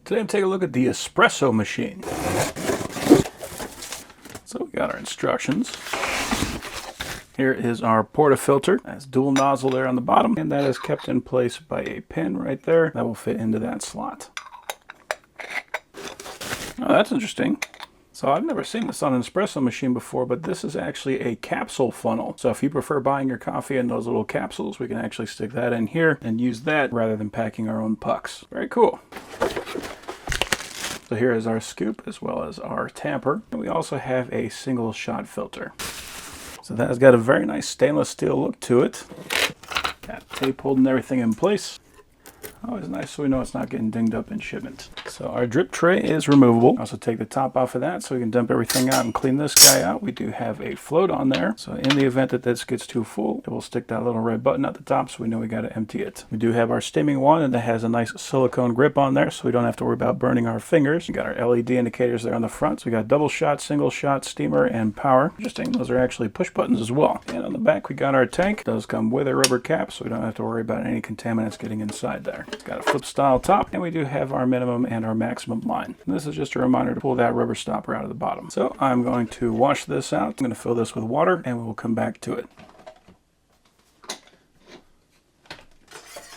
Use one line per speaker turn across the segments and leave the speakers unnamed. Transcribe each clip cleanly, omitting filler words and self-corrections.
Today I'm taking a look at the espresso machine. So we got our instructions. Here is our portafilter. That's dual nozzle there on the bottom, and that is kept in place by a pin right there that will fit into that slot. Oh, that's interesting. So I've never seen this on an espresso machine before, but this is actually a capsule funnel. So if you prefer buying your coffee in those little capsules, we can actually stick that in here and use that rather than packing our own pucks. Very cool. So here is our scoop as well as our tamper. And we also have a single shot filter. So that has got a very nice stainless steel look to it. Got tape holding everything in place. Always nice so we know it's not getting dinged up in shipment. So our drip tray is removable. Also take the top off of that so we can dump everything out and clean this guy out. We do have a float on there. So in the event that this gets too full, it will stick that little red button at the top so we know we got to empty it. We do have our steaming one, and that has a nice silicone grip on there so we don't have to worry about burning our fingers. We got our LED indicators there on the front. So we got double shot, single shot, steamer, and power. Interesting, those are actually push buttons as well. And on the back we got our tank. It does come with a rubber cap so we don't have to worry about any contaminants getting inside there. It's got a flip style top, and we do have our minimum and our maximum line. And this is just a reminder to pull that rubber stopper out of the bottom. So I'm going to wash this out. I'm going to fill this with water and we'll come back to it.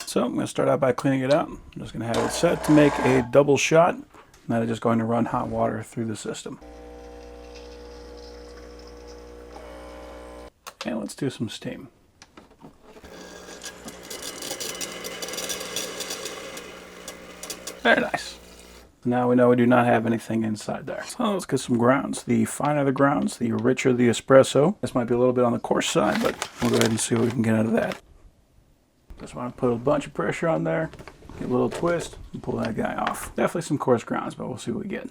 So I'm going to start out by cleaning it out. I'm just going to have it set to make a double shot, and then I'm just going to run hot water through the system. And let's do some steam. Very nice. Now we know we do not have anything inside there. So let's get some grounds. The finer the grounds, the richer the espresso. This might be a little bit on the coarse side, but we'll go ahead and see what we can get out of that. Just want to put a bunch of pressure on there, get a little twist, and pull that guy off. Definitely some coarse grounds, but we'll see what we get.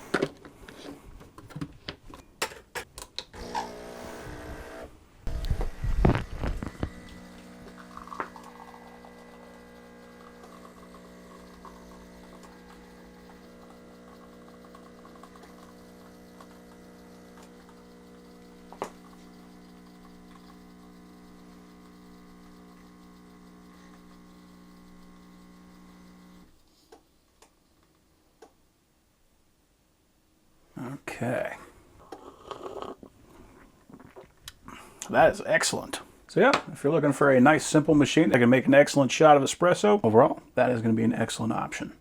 Okay. That is excellent. So yeah, if you're looking for a nice simple machine that can make an excellent shot of espresso, overall, that is going to be an excellent option.